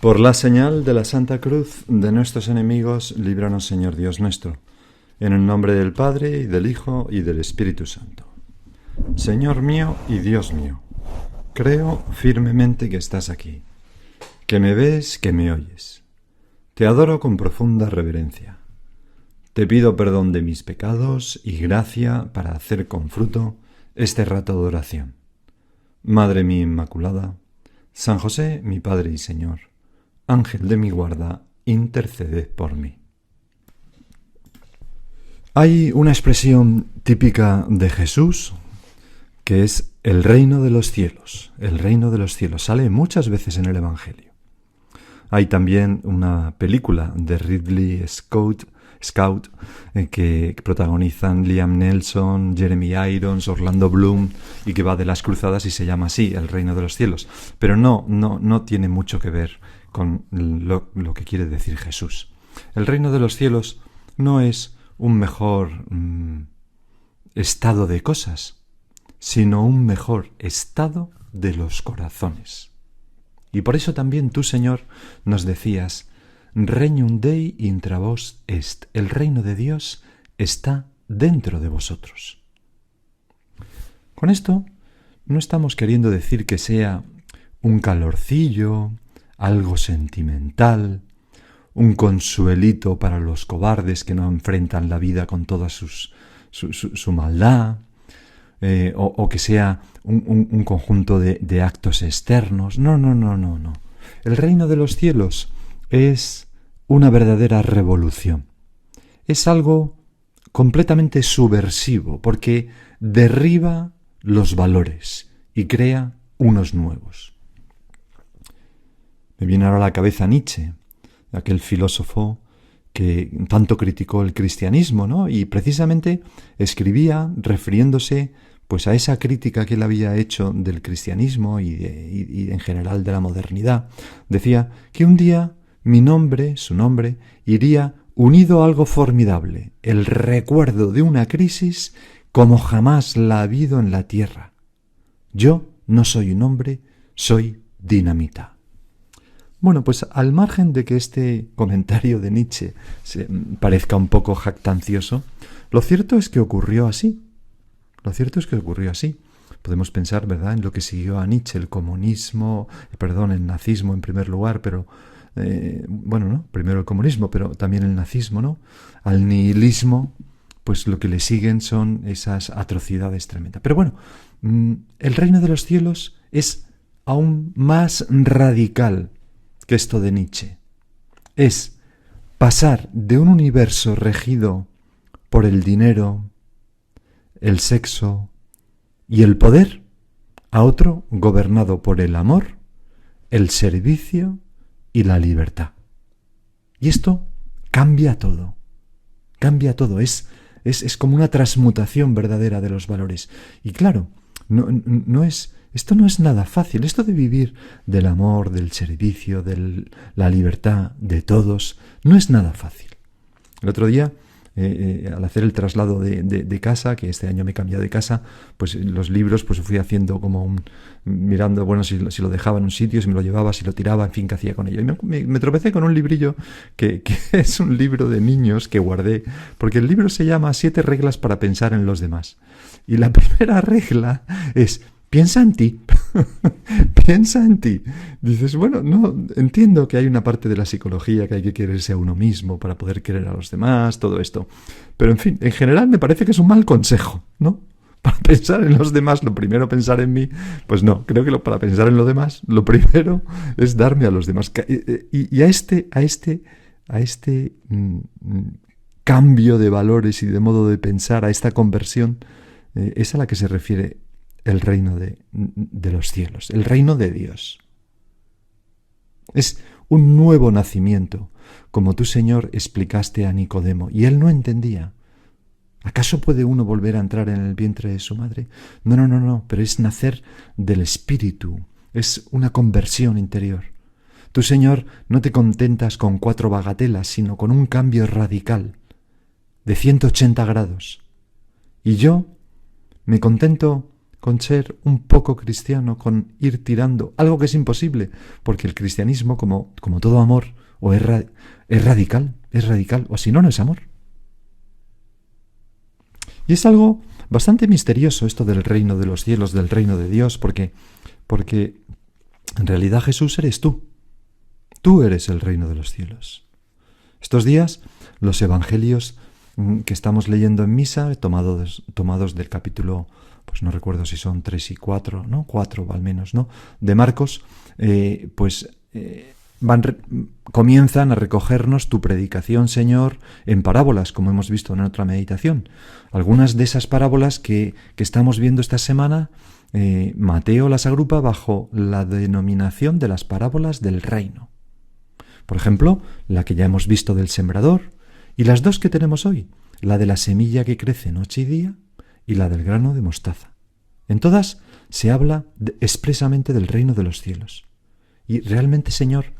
Por la señal de la Santa Cruz de nuestros enemigos, líbranos, Señor Dios nuestro, en el nombre del Padre, y del Hijo, y del Espíritu Santo. Señor mío y Dios mío, creo firmemente que estás aquí, que me ves, que me oyes. Te adoro con profunda reverencia. Te pido perdón de mis pecados y gracia para hacer con fruto este rato de oración. Madre mía Inmaculada, San José, mi Padre y Señor, Ángel de mi guarda, interceded por mí. Hay una expresión típica de Jesús que es el reino de los cielos. El reino de los cielos sale muchas veces en el Evangelio. Hay también una película de Ridley Scott que protagonizan Liam Neeson, Jeremy Irons, Orlando Bloom, y que va de las cruzadas y se llama así, El reino de los cielos. Pero no tiene mucho que ver con lo que quiere decir Jesús. El reino de los cielos no es un mejor estado de cosas, sino un mejor estado de los corazones. Y por eso también tú, Señor, nos decías: Regnum Dei intra vos est. El reino de Dios está dentro de vosotros. Con esto no estamos queriendo decir que sea un calorcillo, algo sentimental, un consuelito para los cobardes que no enfrentan la vida con toda su maldad, o que sea un conjunto de actos externos. No. El reino de los cielos es una verdadera revolución. Es algo completamente subversivo porque derriba los valores y crea unos nuevos. Me viene ahora a la cabeza Nietzsche, aquel filósofo que tanto criticó el cristianismo, ¿no? Y precisamente escribía refiriéndose pues a esa crítica que él había hecho del cristianismo y en general de la modernidad. Decía que un día su nombre, iría unido a algo formidable, el recuerdo de una crisis como jamás la ha habido en la tierra. Yo no soy un hombre, soy dinamita. Bueno, pues al margen de que este comentario de Nietzsche parezca un poco jactancioso, lo cierto es que ocurrió así. Podemos pensar, ¿verdad?, en lo que siguió a Nietzsche, el nazismo en primer lugar, pero primero el comunismo, pero también el nazismo, ¿no? Al nihilismo, pues lo que le siguen son esas atrocidades tremendas. Pero bueno, el reino de los cielos es aún más radical que esto de Nietzsche. Es pasar de un universo regido por el dinero, el sexo y el poder a otro gobernado por el amor, el servicio y la libertad. Y esto cambia todo. Es como una transmutación verdadera de los valores. Y claro, esto no es nada fácil. Esto de vivir del amor, del servicio, de la libertad de todos, no es nada fácil. El otro día, al hacer el traslado de casa, que este año me he cambiado de casa, pues los libros pues fui haciendo como mirando, bueno, si lo dejaba en un sitio, si me lo llevaba, si lo tiraba, en fin, qué hacía con ello. Y me tropecé con un librillo que es un libro de niños que guardé, porque el libro se llama 7 reglas para pensar en los demás. Y la primera regla es: piensa en ti. Piensa en ti. Dices, bueno, no, entiendo que hay una parte de la psicología que hay que quererse a uno mismo para poder querer a los demás, todo esto. Pero en fin, en general me parece que es un mal consejo, ¿no? Para pensar en los demás, lo primero pensar en mí. Pues no, creo que para pensar en los demás, lo primero es darme a los demás. Y a este cambio de valores y de modo de pensar, a esta conversión, es a la que se refiere el reino de los cielos, el reino de Dios. Es un nuevo nacimiento, como tú, Señor, explicaste a Nicodemo, y él no entendía. ¿Acaso puede uno volver a entrar en el vientre de su madre? No, pero es nacer del Espíritu, es una conversión interior. Tú, Señor, no te contentas con 4 bagatelas, sino con un cambio radical, de 180 grados. Y yo me contento con ser un poco cristiano, con ir tirando, algo que es imposible, porque el cristianismo, como todo amor, o es radical, o si no, no es amor. Y es algo bastante misterioso esto del reino de los cielos, del reino de Dios, porque en realidad Jesús eres tú. Tú eres el reino de los cielos. Estos días, los evangelios que estamos leyendo en misa, tomados del capítulo, pues no recuerdo si son 3 y 4, ¿no? 4 al menos, ¿no? De Marcos, comienzan a recogernos tu predicación, Señor, en parábolas, como hemos visto en otra meditación. Algunas de esas parábolas que estamos viendo esta semana, Mateo las agrupa bajo la denominación de las parábolas del reino. Por ejemplo, la que ya hemos visto del sembrador, y las dos que tenemos hoy, la de la semilla que crece noche y día y la del grano de mostaza. En todas se habla expresamente del reino de los cielos. Y realmente, Señor,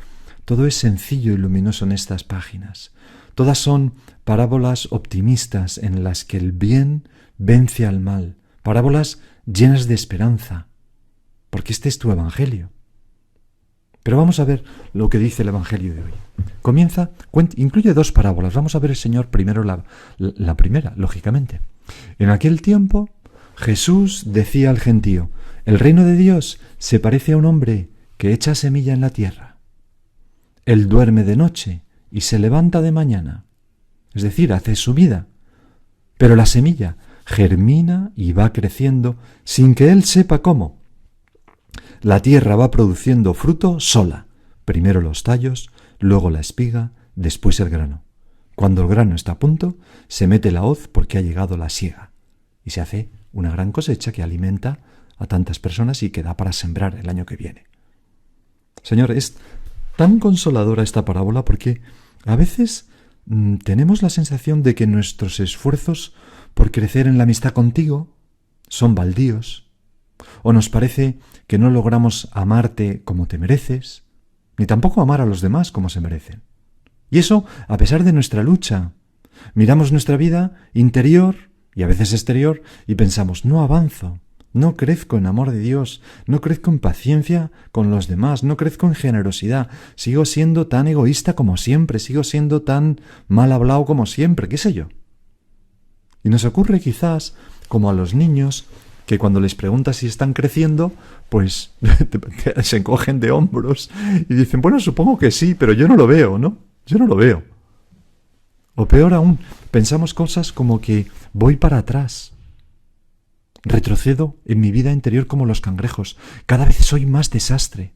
todo es sencillo y luminoso en estas páginas. Todas son parábolas optimistas en las que el bien vence al mal, parábolas llenas de esperanza, porque este es tu evangelio. Pero vamos a ver lo que dice el evangelio de hoy. Incluye dos parábolas. Vamos a ver, Señor, primero la primera, lógicamente. En aquel tiempo, Jesús decía al gentío: el reino de Dios se parece a un hombre que echa semilla en la tierra. Él duerme de noche y se levanta de mañana, es decir, hace su vida. Pero la semilla germina y va creciendo sin que él sepa cómo. La tierra va produciendo fruto sola, primero los tallos, luego la espiga, después el grano. Cuando el grano está a punto, se mete la hoz porque ha llegado la siega y se hace una gran cosecha que alimenta a tantas personas y que da para sembrar el año que viene. Señor, es tan consoladora esta parábola porque a veces tenemos la sensación de que nuestros esfuerzos por crecer en la amistad contigo son baldíos, o nos parece que no logramos amarte como te mereces, ni tampoco amar a los demás como se merecen. Y eso a pesar de nuestra lucha. Miramos nuestra vida interior y a veces exterior y pensamos: no avanzo, no crezco en amor de Dios, no crezco en paciencia con los demás, no crezco en generosidad, sigo siendo tan egoísta como siempre, sigo siendo tan mal hablado como siempre, qué sé yo. Y nos ocurre quizás como a los niños, que cuando les preguntas si están creciendo, pues se encogen de hombros y dicen: bueno, supongo que sí, pero yo no lo veo, ¿no? Yo no lo veo. O peor aún, pensamos cosas como que voy para atrás. Retrocedo en mi vida interior como los cangrejos. Cada vez soy más desastre.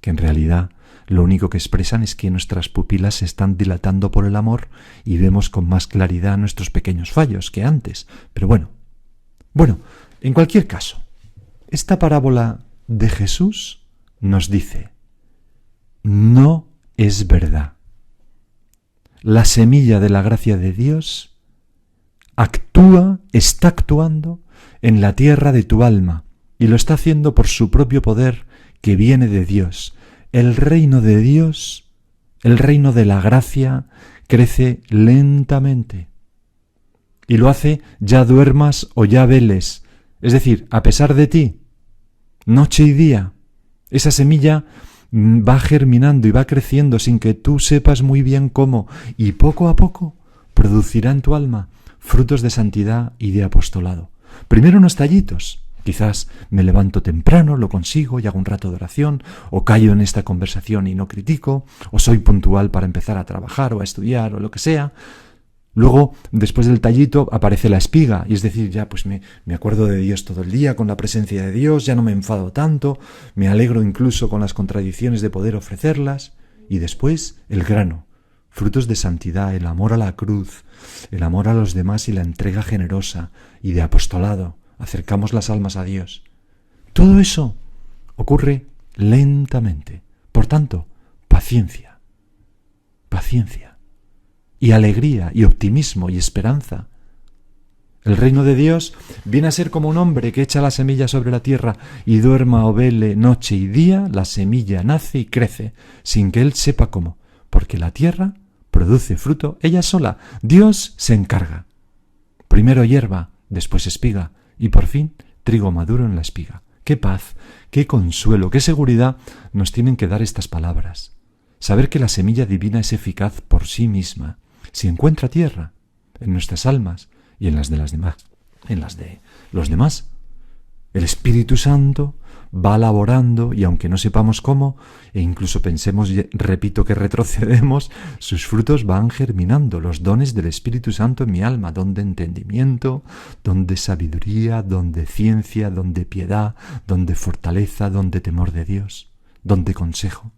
Que en realidad lo único que expresan es que nuestras pupilas se están dilatando por el amor y vemos con más claridad nuestros pequeños fallos que antes. Pero bueno, en cualquier caso, esta parábola de Jesús nos dice: no es verdad. La semilla de la gracia de Dios está actuando en la tierra de tu alma y lo está haciendo por su propio poder que viene de Dios. El reino de Dios, el reino de la gracia, crece lentamente y lo hace ya duermas o ya veles. Es decir, a pesar de ti, noche y día, esa semilla va germinando y va creciendo sin que tú sepas muy bien cómo, y poco a poco producirá en tu alma frutos de santidad y de apostolado. Primero unos tallitos, quizás me levanto temprano, lo consigo y hago un rato de oración, o callo en esta conversación y no critico, o soy puntual para empezar a trabajar o a estudiar o lo que sea. Luego, después del tallito, aparece la espiga, y es decir, ya pues me acuerdo de Dios todo el día, con la presencia de Dios, ya no me enfado tanto, me alegro incluso con las contradicciones de poder ofrecerlas, y después el grano, frutos de santidad, el amor a la cruz, el amor a los demás y la entrega generosa y de apostolado, acercamos las almas a Dios. Todo eso ocurre lentamente, por tanto, paciencia, y alegría, y optimismo, y esperanza. El reino de Dios viene a ser como un hombre que echa la semilla sobre la tierra y duerma o vele noche y día, la semilla nace y crece, sin que él sepa cómo, porque la tierra produce fruto ella sola. Dios se encarga. Primero hierba, después espiga, y por fin trigo maduro en la espiga. Qué paz, qué consuelo, qué seguridad nos tienen que dar estas palabras. Saber que la semilla divina es eficaz por sí misma, si encuentra tierra en nuestras almas y en las de los demás. El Espíritu Santo va laborando y aunque no sepamos cómo, e incluso pensemos, repito, que retrocedemos, sus frutos van germinando, los dones del Espíritu Santo en mi alma, don de entendimiento, don de sabiduría, don de ciencia, don de piedad, don de fortaleza, don de temor de Dios, don de consejo.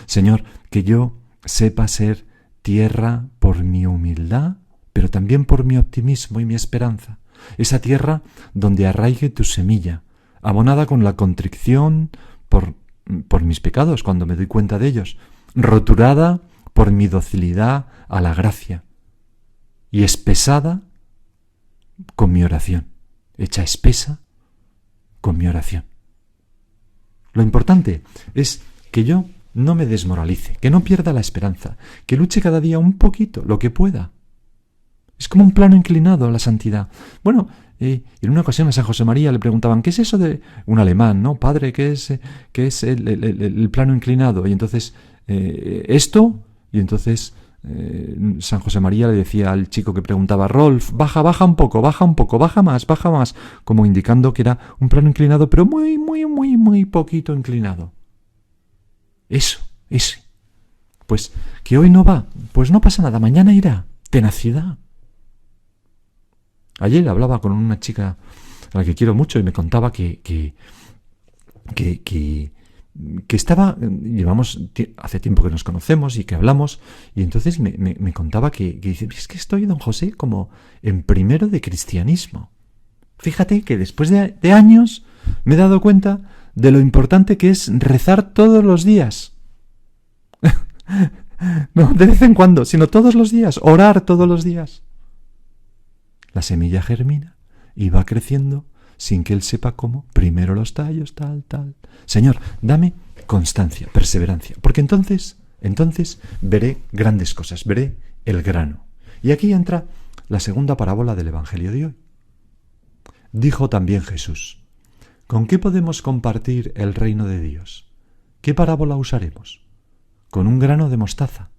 Señor, que yo sepa ser tierra por mi humildad, pero también por mi optimismo y mi esperanza. Esa tierra donde arraigue tu semilla, abonada con la contrición por mis pecados cuando me doy cuenta de ellos, roturada por mi docilidad a la gracia y espesada con mi oración, hecha espesa con mi oración. Lo importante es que yo no me desmoralice, que no pierda la esperanza, que luche cada día un poquito, lo que pueda. Es como un plano inclinado a la santidad. Bueno, en una ocasión a San José María le preguntaban, ¿qué es eso de un alemán, no? Padre, ¿qué es el plano inclinado? Y entonces, ¿esto? Y entonces San José María le decía al chico que preguntaba, Rolf, baja un poco, baja más, como indicando que era un plano inclinado, pero muy poquito inclinado. Eso, ese. Pues que hoy no va, pues no pasa nada, mañana irá. Tenacidad. Ayer hablaba con una chica a la que quiero mucho y me contaba que estaba, hace tiempo que nos conocemos y que hablamos, y entonces me contaba que dice, es que estoy, don José, como en primero de cristianismo. Fíjate que después de años me he dado cuenta de lo importante que es rezar todos los días. No de vez en cuando, sino todos los días, orar todos los días. La semilla germina y va creciendo sin que él sepa cómo. Primero los tallos, tal. Señor, dame constancia, perseverancia, porque entonces veré grandes cosas, veré el grano. Y aquí entra la segunda parábola del Evangelio de hoy. Dijo también Jesús, ¿con qué podemos compartir el reino de Dios? ¿Qué parábola usaremos? Con un grano de mostaza.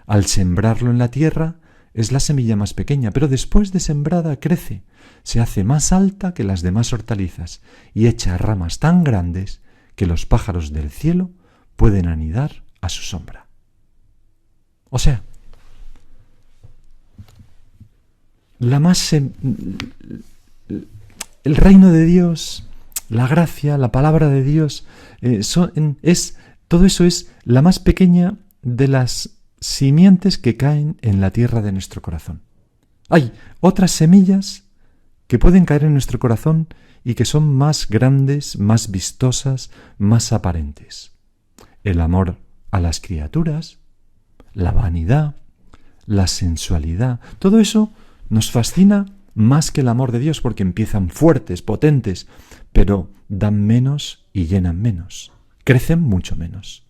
Al sembrarlo en la tierra, es la semilla más pequeña, pero después de sembrada crece, se hace más alta que las demás hortalizas y echa ramas tan grandes que los pájaros del cielo pueden anidar a su sombra. O sea, el reino de Dios, la gracia, la palabra de Dios, todo eso es la más pequeña de las simientes que caen en la tierra de nuestro corazón. Hay otras semillas que pueden caer en nuestro corazón y que son más grandes, más vistosas, más aparentes. El amor a las criaturas, la vanidad, la sensualidad, todo eso nos fascina más que el amor de Dios porque empiezan fuertes, potentes, pero dan menos y llenan menos, crecen mucho menos.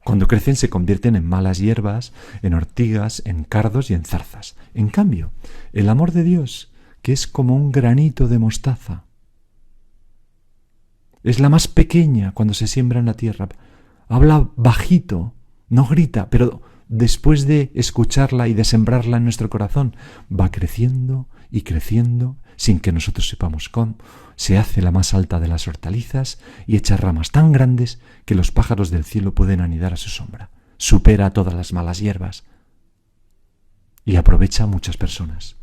Cuando crecen se convierten en malas hierbas, en ortigas, en cardos y en zarzas. En cambio, el amor de Dios, que es como un granito de mostaza, es la más pequeña cuando se siembra en la tierra. Habla bajito, no grita, pero después de escucharla y de sembrarla en nuestro corazón, va creciendo y creciendo sin que nosotros sepamos cómo. Se hace la más alta de las hortalizas y echa ramas tan grandes que los pájaros del cielo pueden anidar a su sombra. Supera a todas las malas hierbas y aprovecha a muchas personas.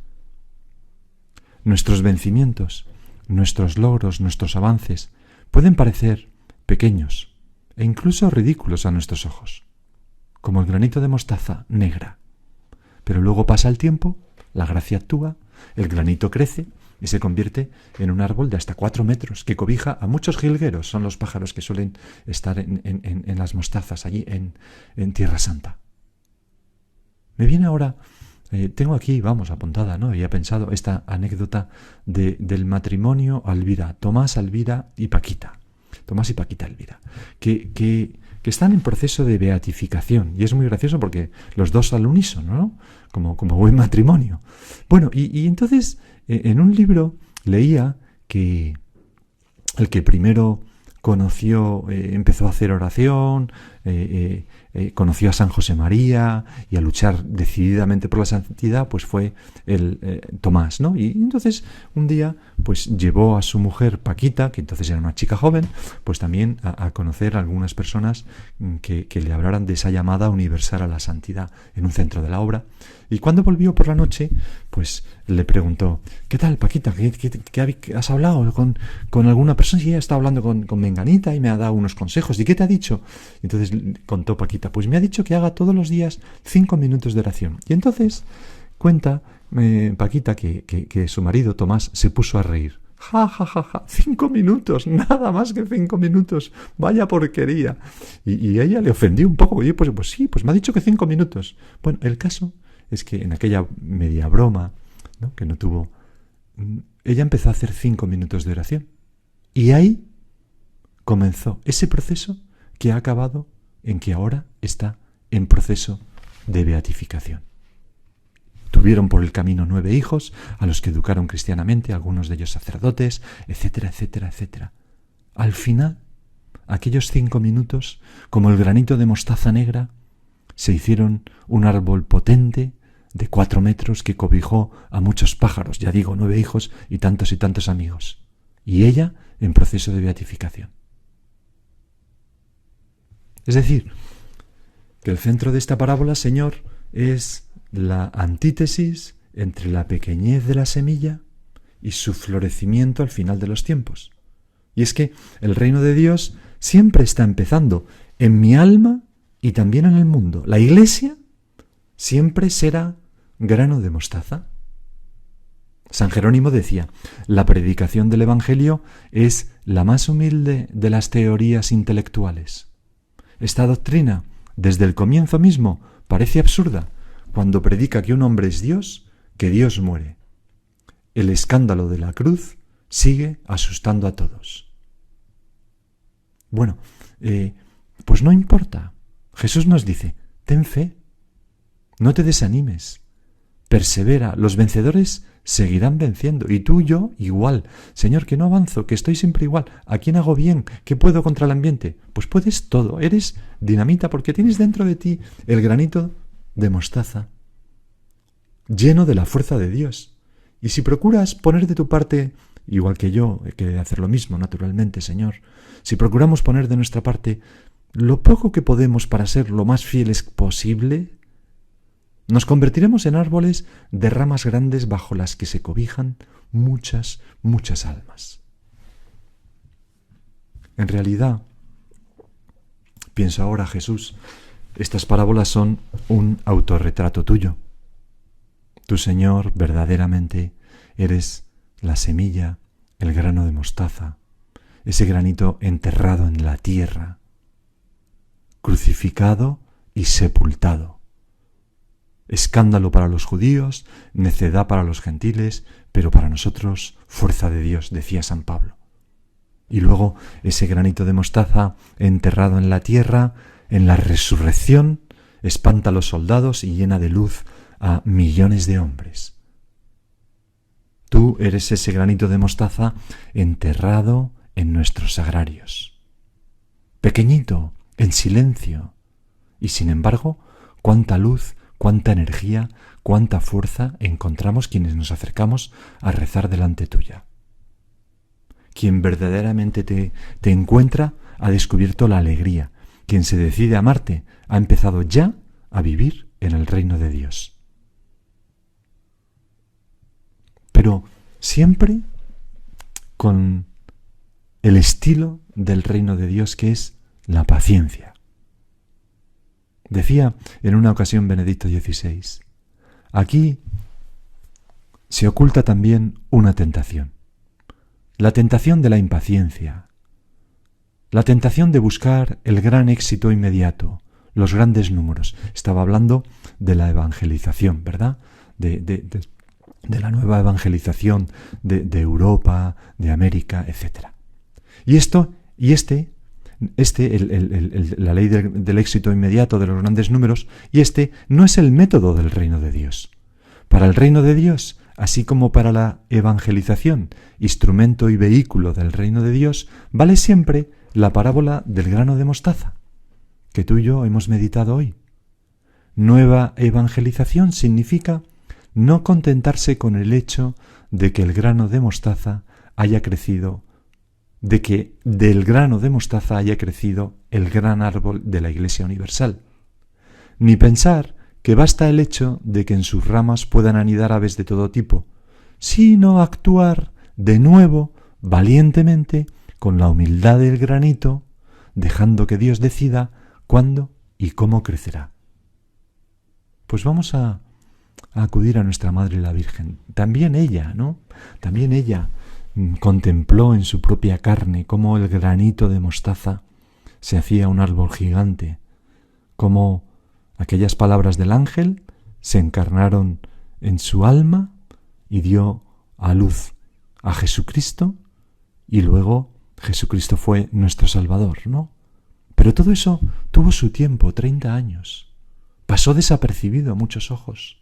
Nuestros vencimientos, nuestros logros, nuestros avances pueden parecer pequeños e incluso ridículos a nuestros ojos, como el granito de mostaza negra. Pero luego pasa el tiempo, la gracia actúa, el granito crece y se convierte en un árbol de hasta 4 metros que cobija a muchos jilgueros. Son los pájaros que suelen estar en las mostazas allí en Tierra Santa. Me viene ahora, tengo aquí, apuntada, ¿no? Había pensado esta anécdota del matrimonio Alvira, Tomás, Alvira y Paquita. Tomás y Paquita Elvira, que están en proceso de beatificación. Y es muy gracioso porque los dos al unísono, ¿no? Como buen matrimonio. Bueno, y entonces en un libro leía que primero conoció, empezó a hacer oración, conoció a San José María y a luchar decididamente por la santidad, pues fue Tomás, ¿no? Y entonces un día pues llevó a su mujer Paquita, que entonces era una chica joven, pues también a conocer a algunas personas que le hablaran de esa llamada universal a la santidad en un centro de la obra. Y cuando volvió por la noche, pues le preguntó: ¿qué tal, Paquita? ¿Qué has hablado con alguna persona? Sí, ella está hablando con Menganita y me ha dado unos consejos. ¿Y qué te ha dicho? Entonces contó Paquita: pues me ha dicho que haga todos los días 5 minutos de oración. Y entonces cuenta Paquita que su marido Tomás se puso a reír. ¡Ja, ja, ja, ja! 5 minutos, nada más que 5 minutos. ¡Vaya porquería! Y a ella le ofendió un poco. Y pues sí, pues me ha dicho que 5 minutos. Bueno, el caso es que en aquella media broma, ¿no?, que no tuvo, ella empezó a hacer 5 minutos de oración. Y ahí comenzó ese proceso que ha acabado en que ahora está en proceso de beatificación. Tuvieron por el camino 9 hijos, a los que educaron cristianamente, algunos de ellos sacerdotes, etcétera, etcétera, etcétera. Al final, aquellos 5 minutos, como el granito de mostaza negra, se hicieron un árbol potente de 4 metros que cobijó a muchos pájaros, ya digo, 9 hijos y tantos amigos. Y ella en proceso de beatificación. Es decir, que el centro de esta parábola, Señor, es la antítesis entre la pequeñez de la semilla y su florecimiento al final de los tiempos. Y es que el reino de Dios siempre está empezando en mi alma y también en el mundo. La Iglesia siempre será grano de mostaza. San Jerónimo decía: la predicación del Evangelio es la más humilde de las teorías intelectuales. Esta doctrina, desde el comienzo mismo, parece absurda cuando predica que un hombre es Dios, que Dios muere. El escándalo de la cruz sigue asustando a todos. Bueno, pues no importa. Jesús nos dice: ten fe, no te desanimes, persevera, los vencedores seguirán venciendo, y tú y yo igual. Señor, que no avanzo, que estoy siempre igual. ¿A quién hago bien? ¿Qué puedo contra el ambiente? Pues puedes todo, eres dinamita, porque tienes dentro de ti el granito de mostaza, lleno de la fuerza de Dios. Y si procuras poner de tu parte, igual que yo, he de hacer lo mismo, naturalmente, Señor, si procuramos poner de nuestra parte lo poco que podemos para ser lo más fieles posible, nos convertiremos en árboles de ramas grandes bajo las que se cobijan muchas almas. En realidad, pienso ahora, Jesús, estas parábolas son un autorretrato tuyo. Tú, Señor, verdaderamente eres la semilla, el grano de mostaza, ese granito enterrado en la tierra, crucificado y sepultado. Escándalo para los judíos, necedad para los gentiles, pero para nosotros fuerza de Dios, decía San Pablo. Y luego ese granito de mostaza enterrado en la tierra, en la resurrección, espanta a los soldados y llena de luz a millones de hombres. Tú eres ese granito de mostaza enterrado en nuestros sagrarios. Pequeñito, en silencio, y sin embargo, cuánta luz, cuánta energía, cuánta fuerza encontramos quienes nos acercamos a rezar delante tuya. Quien verdaderamente te encuentra ha descubierto la alegría. Quien se decide a amarte ha empezado ya a vivir en el reino de Dios. Pero siempre con el estilo del reino de Dios, que es la paciencia. Decía en una ocasión Benedicto XVI: aquí se oculta también una tentación, la tentación de la impaciencia, la tentación de buscar el gran éxito inmediato, los grandes números. Estaba hablando de la evangelización, ¿verdad? De la nueva evangelización de Europa, de América, etc. Y la ley del éxito inmediato, de los grandes números, y no es el método del reino de Dios. Para el reino de Dios así como para la evangelización, instrumento y vehículo del reino de Dios, vale siempre la parábola del grano de mostaza, que tú y yo hemos meditado hoy. Nueva evangelización significa no contentarse con el hecho de que el grano de mostaza haya crecido, de que del grano de mostaza haya crecido el gran árbol de la Iglesia Universal, ni pensar que basta el hecho de que en sus ramas puedan anidar aves de todo tipo, sino actuar de nuevo, valientemente, con la humildad del granito, dejando que Dios decida cuándo y cómo crecerá. Pues vamos a acudir a nuestra Madre la Virgen. También ella, ¿no? También ella contempló en su propia carne cómo el granito de mostaza se hacía un árbol gigante, cómo aquellas palabras del ángel se encarnaron en su alma y dio a luz a Jesucristo, y luego Jesucristo fue nuestro Salvador, ¿no? Pero todo eso tuvo su tiempo, 30 años. Pasó desapercibido a muchos ojos.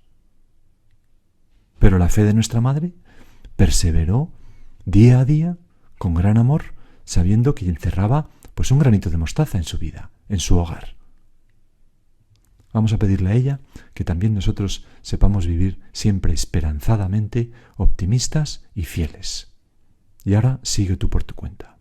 Pero la fe de nuestra Madre perseveró día a día con gran amor, sabiendo que encerraba pues un granito de mostaza en su vida, en su hogar. Vamos a pedirle a ella que también nosotros sepamos vivir siempre esperanzadamente, optimistas y fieles. Y ahora sigue tú por tu cuenta.